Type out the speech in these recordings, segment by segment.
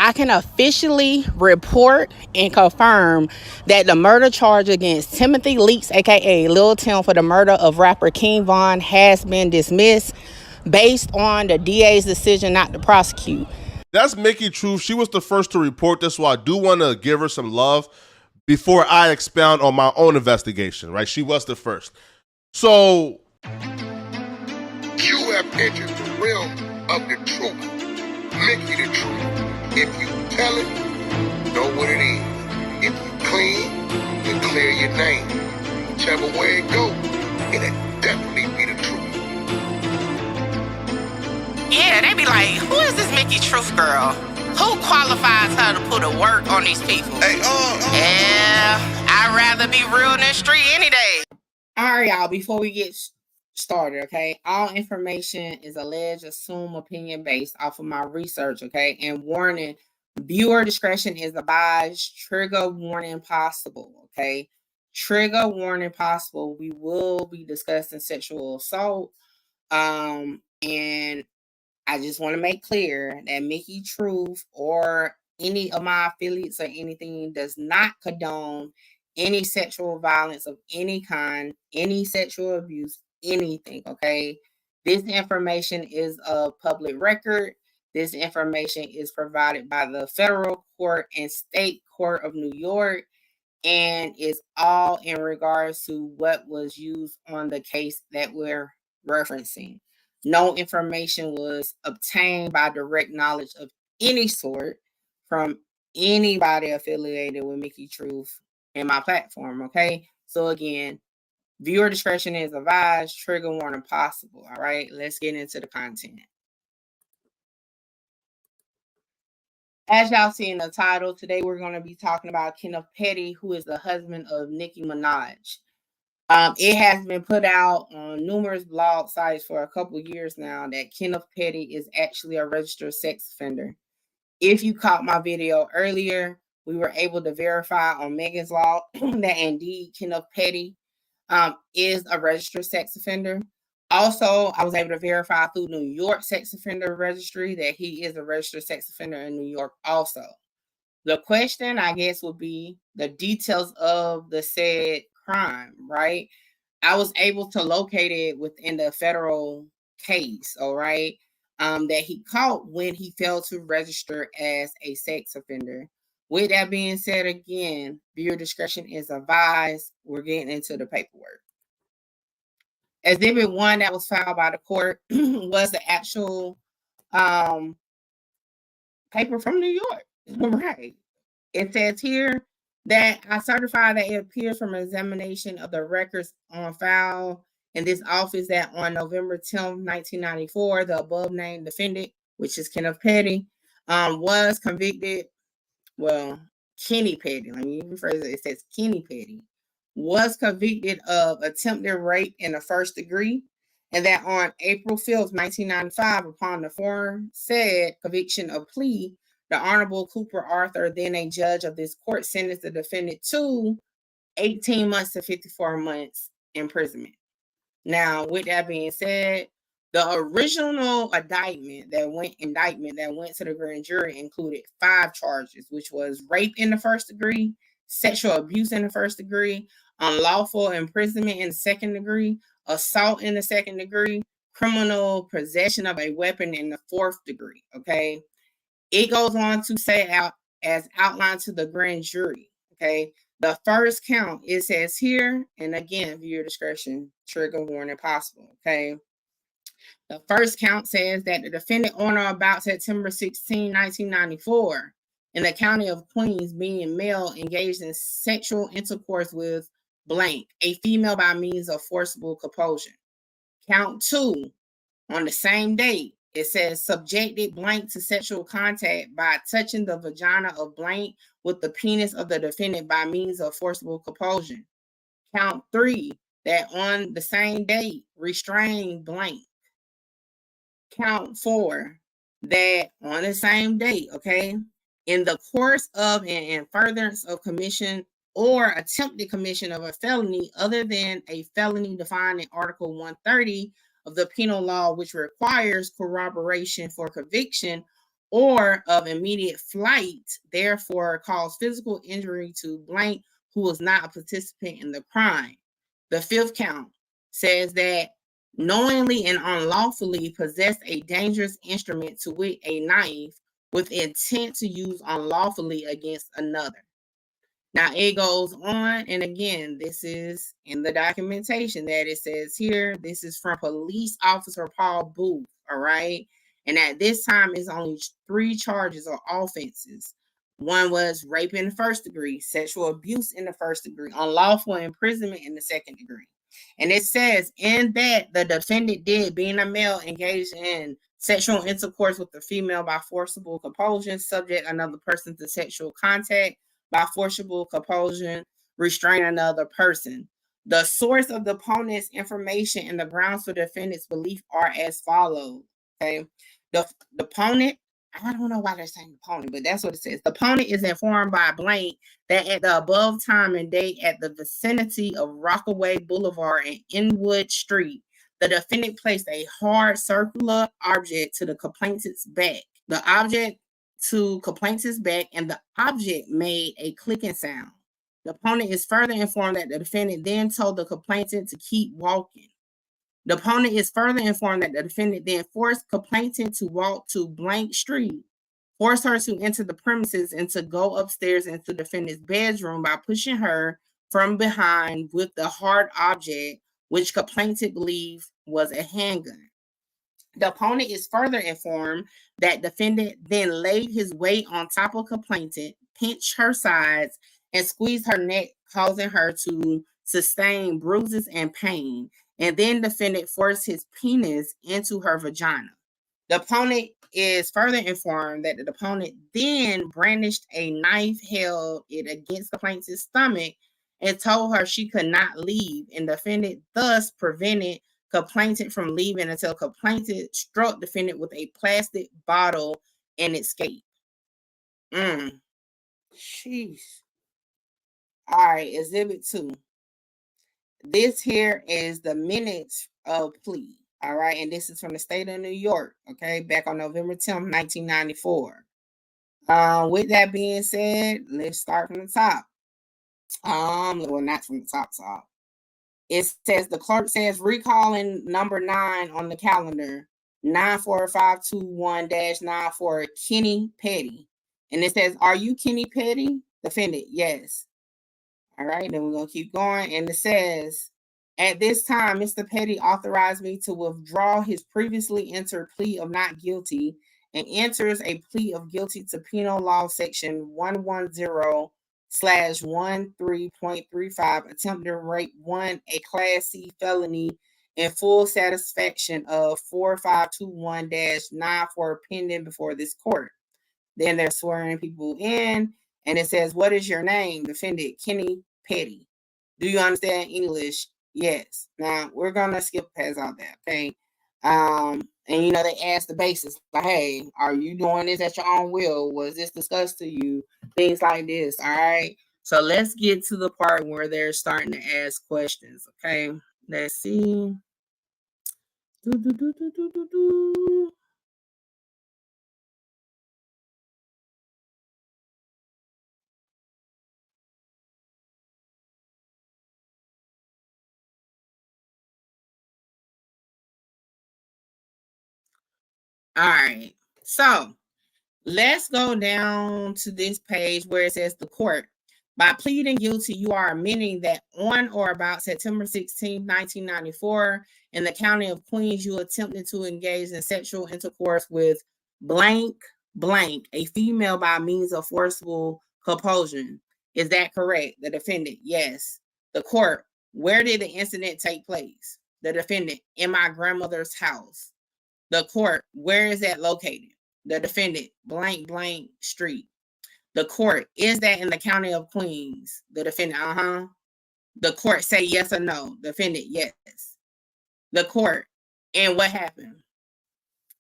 I can officially report and confirm that the murder charge against Timothy Leaks, aka Lil Tim, for the murder of rapper King Von has been dismissed based on the DA's decision not to prosecute. That's Nicki Truth. She was the first to report this, so I do want to give her some love before I expound on my own investigation, right? She was the first. So you have entered the realm of the truth. Nicki the truth. If you tell it, know what it is. If you clean, then clear your name. Whichever way it go, it'll definitely be the truth. Yeah, they be like, who is this Nicki Truth girl? Who qualifies her to put a work on these people? Hey, Yeah, I'd rather be real than street any day. All right, y'all, before we get started, okay, all information is alleged, assumed, opinion based off of my research, okay, and warning, viewer discretion is advised, trigger warning possible, okay, trigger warning possible. We will be discussing sexual assault, and I just want to make clear that Nicki Truth or any of my affiliates or anything does not condone any sexual violence of any kind, any sexual abuse, anything, okay? This information is a public record. This information is provided by the federal court and state court of New York, and is all in regards to what was used on the case that we're referencing. No information was obtained by direct knowledge of any sort from anybody affiliated with Nicki Truth in my platform, okay? So again, viewer discretion is advised, trigger warning possible, all right? Let's get into the content. As y'all see in the title, today we're going to be talking about Kenneth Petty, who is the husband of Nicki Minaj. It has been put out on numerous blog sites for a couple of years now that Kenneth Petty is actually a registered sex offender. If you caught my video earlier, we were able to verify on Megan's Law that indeed Kenneth Petty is a registered sex offender. Also, I was able to verify through New York Sex Offender Registry that he is a registered sex offender in New York also. The question, I guess, would be the details of the said crime, right? I was able to locate it within the federal case, all right, that he caught when he failed to register as a sex offender. With that being said, again, viewer discretion is advised. We're getting into the paperwork. Exhibit 1 that was filed by the court was the actual paper from New York, right? It says here that I certify that it appears from an examination of the records on file in this office that on November 10th, 1994, the above named defendant, which is Kenneth Petty, was convicted. Well, Kenny Petty, let me rephrase it. It says Kenny Petty was convicted of attempted rape in the first degree, and that on April 5th, 1995, upon the aforesaid conviction of plea, the Honorable Cooper Arthur, then a judge of this court, sentenced the defendant to 18 months to 54 months imprisonment. Now, with that being said, the original indictment that went to the grand jury included 5 charges, which was rape in the first degree, sexual abuse in the first degree, unlawful imprisonment in the second degree, assault in the second degree, criminal possession of a weapon in the fourth degree, okay? It goes on to say out as outlined to the grand jury, okay? The first count, it says here, and again, viewer discretion, trigger warning possible, okay? The first count says that the defendant on or about September 16, 1994, in the county of Queens, being male, engaged in sexual intercourse with blank, a female by means of forcible compulsion. Count 2, on the same date, it says subjected blank to sexual contact by touching the vagina of blank with the penis of the defendant by means of forcible compulsion. Count 3, that on the same date, restrained blank. Count 4, that on the same date, okay, in the course of and in furtherance of commission or attempted commission of a felony other than a felony defined in Article 130 of the penal law, which requires corroboration for conviction, or of immediate flight, therefore cause physical injury to blank who was not a participant in the crime. The fifth count says that knowingly and unlawfully possessed a dangerous instrument, to wit, a knife, with intent to use unlawfully against another. Now it goes on, and again, this is in the documentation that it says here. This is from Police Officer Paul Booth, all right? And at this time, it's only 3 charges or offenses. One was rape in the first degree, sexual abuse in the first degree, unlawful imprisonment in the second degree. And it says in that the defendant did, being a male, engaged in sexual intercourse with the female by forcible compulsion, subject another person to sexual contact by forcible compulsion, restrain another person. The source of the opponent's information and the grounds for the defendant's belief are as follows. Okay. The opponent, I don't know why they're saying opponent, but that's what it says. The opponent is informed by blank that at the above time and date at the vicinity of Rockaway Boulevard and Inwood Street, the defendant placed a hard circular object to the complainant's back. The object to complainant's back, and the object made a clicking sound. The opponent is further informed that the defendant then told the complainant to keep walking. The opponent is further informed that the defendant then forced complainant to walk to blank street, forced her to enter the premises, and to go upstairs into the defendant's bedroom by pushing her from behind with the hard object, which complainant believed was a handgun. The opponent is further informed that defendant then laid his weight on top of complainant, pinched her sides, and squeezed her neck, causing her to sustain bruises and pain. And then defendant forced his penis into her vagina. The opponent is further informed that the opponent then brandished a knife, held it against complainant's stomach, and told her she could not leave, and defendant thus prevented complainant from leaving until complainant struck defendant with a plastic bottle and escaped. Jeez. All right, Exhibit 2. This here is the minutes of plea. All right, and this is from the state of New York. Okay, back on November 10th, 1994. With that being said, let's start from the top. Well, not from the top. It says the clerk says recalling number 9 on the calendar, 94521-9 for Kenny Petty. And it says, are you Kenny Petty? Defendant, yes. All right, then we're going to keep going. And it says, at this time, Mr. Petty authorized me to withdraw his previously entered plea of not guilty and enters a plea of guilty to penal law section 110/13.35, attempted rape 1, a class C felony, in full satisfaction of 4521-9 for pending before this court. Then they're swearing people in, and it says, what is your name? Defendant, Kenny Petty. Do you understand English? Yes. Now, we're going to skip past all that, okay? And, you know, they ask the basis, like, hey, are you doing this at your own will? Was this discussed to you? Things like this, all right? So let's get to the part where they're starting to ask questions, okay? Let's see. All right, so let's go down to this page where it says the court. By pleading guilty, you are admitting that on or about September 16, 1994, in the county of Queens, you attempted to engage in sexual intercourse with blank, a female by means of forcible compulsion. Is that correct? The defendant, yes. The court, where did the incident take place? The defendant, in my grandmother's house. The court, where is that located? The defendant, blank street. The court, is that in the county of Queens? The defendant, The court, say yes or no. Defendant, yes. The court, and what happened?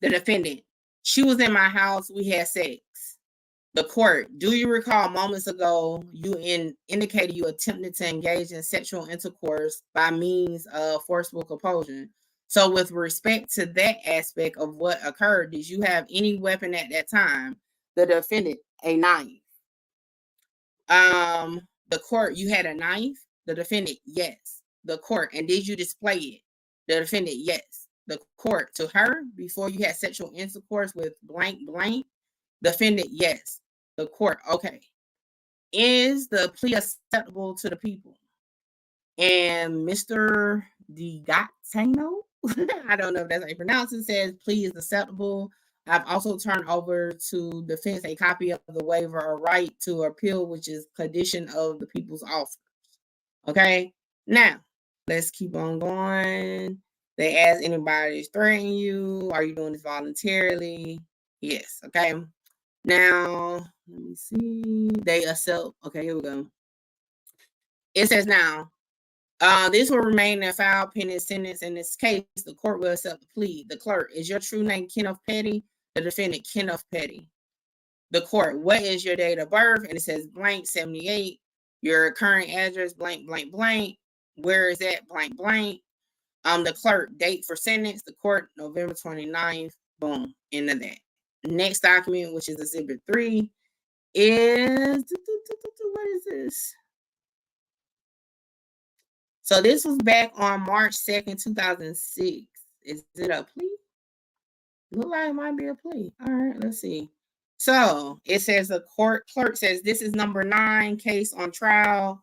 The defendant, she was in my house, we had sex. The court, do you recall moments ago you indicated you attempted to engage in sexual intercourse by means of forcible compulsion? So with respect to that aspect of what occurred, did you have any weapon at that time? The defendant, a knife. The court, you had a knife? The defendant, yes. The court, and did you display it? The defendant, yes. The court, to her, before you had sexual intercourse with blank blank? Defendant, yes. The court, okay. Is the plea acceptable to the people? And Mr. DiGattino, I don't know if that's how you pronounce it, says plea is acceptable. I've also turned over to defense a copy of the waiver or right to appeal, which is condition of the people's offers. Okay, now let's keep on going. They ask, anybody threatening you? Are you doing this voluntarily? Yes. Okay. Now let me see. They accept. Okay, here we go. It says now, this will remain a file pending sentence. In this case, the court will accept the plea. The clerk, is your true name Kenneth Petty? The defendant, Kenneth Petty. The court, what is your date of birth? And it says blank 78. Your current address, blank, blank, blank. Where is that? Blank, blank. The clerk, date for sentence. The court, November 29th. Boom, end of that. Next document, which is Exhibit 3, is, what is this? So this was back on March 2nd, 2006. Is it a plea? Look like it might be a plea. All right, let's see. So it says the court clerk says this is number 9 case on trial,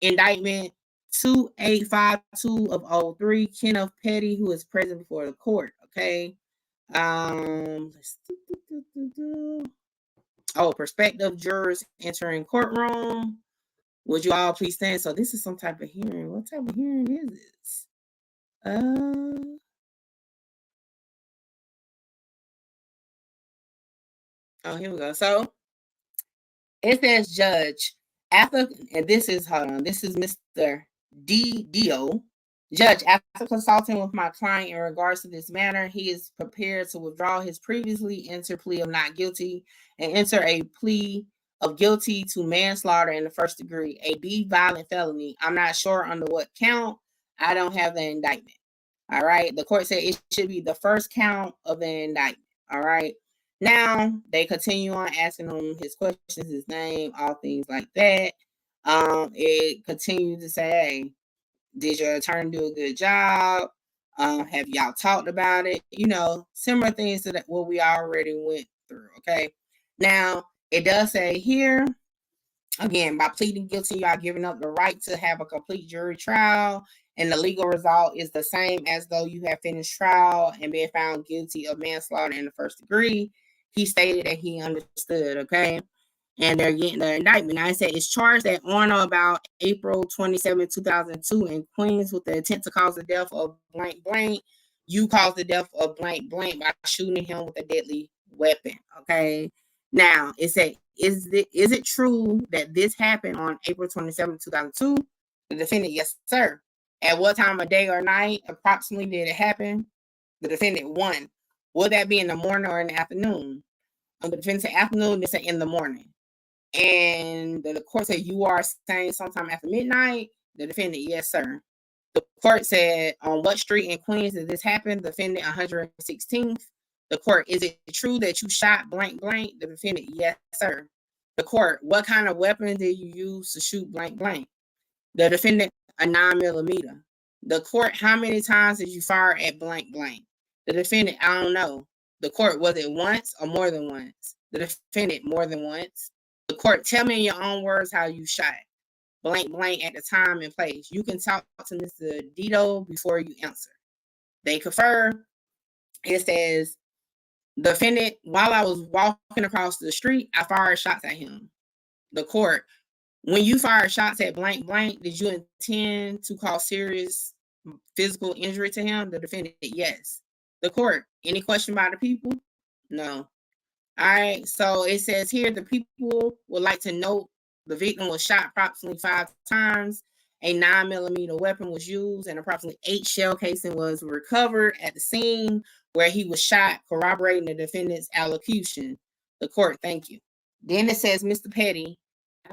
indictment 2852 of 03, Kenneth Petty, who is present before the court. Okay. Prospective jurors entering courtroom. Would you all please stand? So this is some type of hearing. What type of hearing is this? Here we go. So it says judge, after, and this is, hold on, this is Mr. D.D.O. Judge, after consulting with my client in regards to this matter, he is prepared to withdraw his previously entered plea of not guilty and enter a plea of guilty to manslaughter in the first degree, a B violent felony. I'm not sure under what count. I don't have the indictment. All right. The court said it should be the first count of the indictment. All right. Now they continue on asking him his questions, his name, all things like that. It continues to say, hey, did your attorney do a good job? Have y'all talked about it? You know, similar things to that what we already went through. Okay. Now it does say here, again, by pleading guilty, you are giving up the right to have a complete jury trial, and the legal result is the same as though you have finished trial and been found guilty of manslaughter in the first degree. He stated that he understood, okay? And they're getting the indictment. I said it's charged that on or about April 27, 2002 in Queens with the intent to cause the death of blank blank. You caused the death of blank blank by shooting him with a deadly weapon, okay? Now, it said, is it true that this happened on April 27, 2002? The defendant, yes, sir. At what time of day or night approximately did it happen? The defendant, 1. Will that be in the morning or in the afternoon? The defendant said afternoon, they said in the morning. And the court said, you are saying sometime after midnight? The defendant, yes, sir. The court said, on what street in Queens did this happen? The defendant, 116th. The court, is it true that you shot blank blank? The defendant, yes, sir. The court, what kind of weapon did you use to shoot blank blank? The defendant, a 9mm. The court, how many times did you fire at blank blank? The defendant, I don't know. The court, was it once or more than once? The defendant, more than once. The court, tell me in your own words how you shot blank blank at the time and place. You can talk to Mr. Dito before you answer. They confer. It says, the defendant, while I was walking across the street, I fired shots at him. The court, when you fired shots at blank blank, did you intend to cause serious physical injury to him? The defendant, yes. The court, any question by the people? No. All right, so it says here, the people would like to note the victim was shot approximately 5 times. A 9mm weapon was used and approximately 8 shell casing was recovered at the scene where he was shot, corroborating the defendant's allocution. The court, thank you. Then it says, Mr. Petty,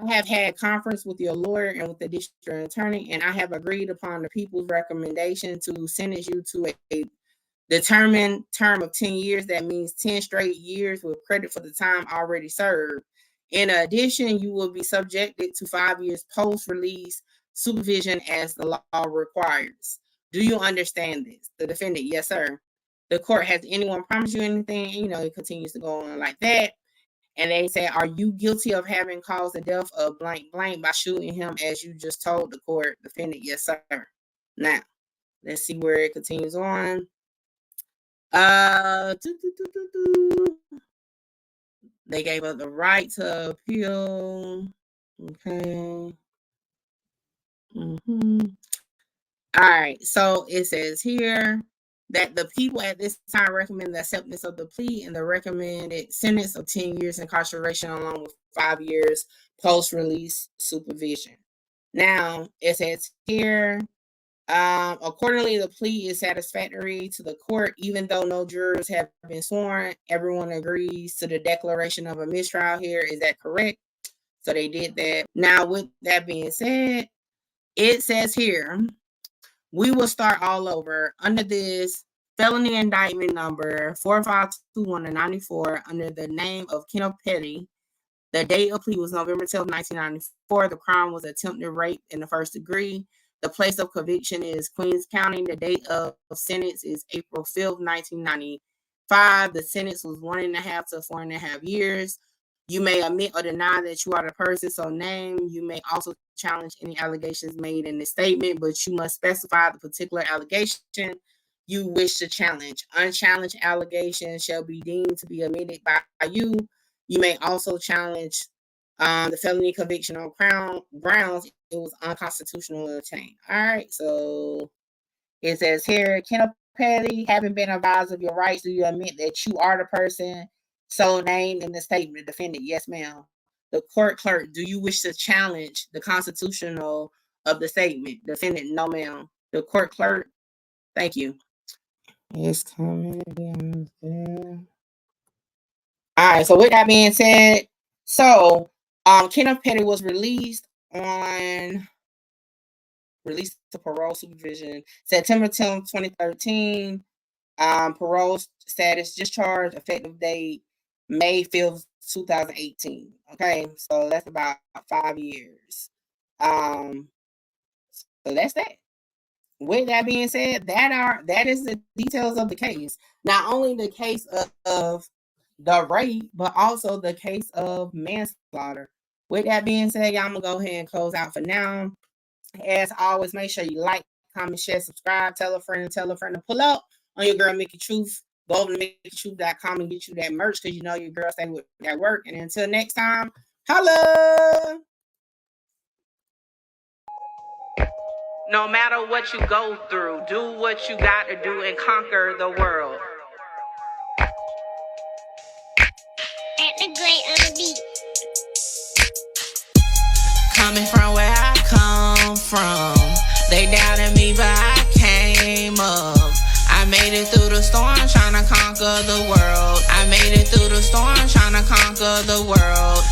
I have had conference with your lawyer and with the district attorney, and I have agreed upon the people's recommendation to sentence you to a determined term of 10 years. That means 10 straight years with credit for the time already served. In addition, you will be subjected to 5 years post-release supervision as the law requires. Do you understand this? The defendant, yes, sir. The court, has anyone promised you anything? You know, it continues to go on like that. And they say, are you guilty of having caused the death of blank blank by shooting him as you just told the court? Defendant, yes, sir. Now, let's see where it continues on. They gave us the right to appeal. Okay. All right. So it says here that the people at this time recommend the acceptance of the plea and the recommended sentence of 10 years incarceration along with 5 years post-release supervision. Now, it says here, accordingly, the plea is satisfactory to the court, even though no jurors have been sworn. Everyone agrees to the declaration of a mistrial here. Is that correct? So they did that. Now, with that being said, it says here, we will start all over under this felony indictment number 4521-94 under the name of Kenneth Petty. The date of plea was November 12, 1994. The crime was attempted rape in the first degree. The place of conviction is Queens County. The date of sentence is April 5th, 1995. The sentence was 1.5 to 4.5 years. You may admit or deny that you are the person so named. You may also challenge any allegations made in the statement, but you must specify the particular allegation you wish to challenge. Unchallenged allegations shall be deemed to be admitted by you. You may also challenge the felony conviction on grounds it was unconstitutional to obtain. All right, so it says here, Kenneth Petty, having been advised of your rights, do you admit that you are the person so named in the statement? Defendant, yes, ma'am. The court clerk, do you wish to challenge the constitutional of the statement? Defendant, no, ma'am. The court clerk, thank you. It's coming down there. All right, so with that being said, so Kenneth Petty was released to parole supervision September 10th, 2013. Parole status discharge, effective date May 5th, 2018. Okay, so that's about 5 years. So that's that. With that being said, that is the details of the case. Not only the case of the rape, but also the case of manslaughter. With that being said, y'all, I'm gonna go ahead and close out for now. As always, make sure you like, comment, share, subscribe, tell a friend to pull up on your girl Mickey Truth. Go over to MickeyTruth.com and get you that merch because you know your girl stay with that work. And until next time, holla! No matter what you go through, do what you got to do and conquer the world. At the great on the beat. Coming from where I come from, they doubted me, but I came up. I made it through the storm, trying to conquer the world. I made it through the storm, trying to conquer the world.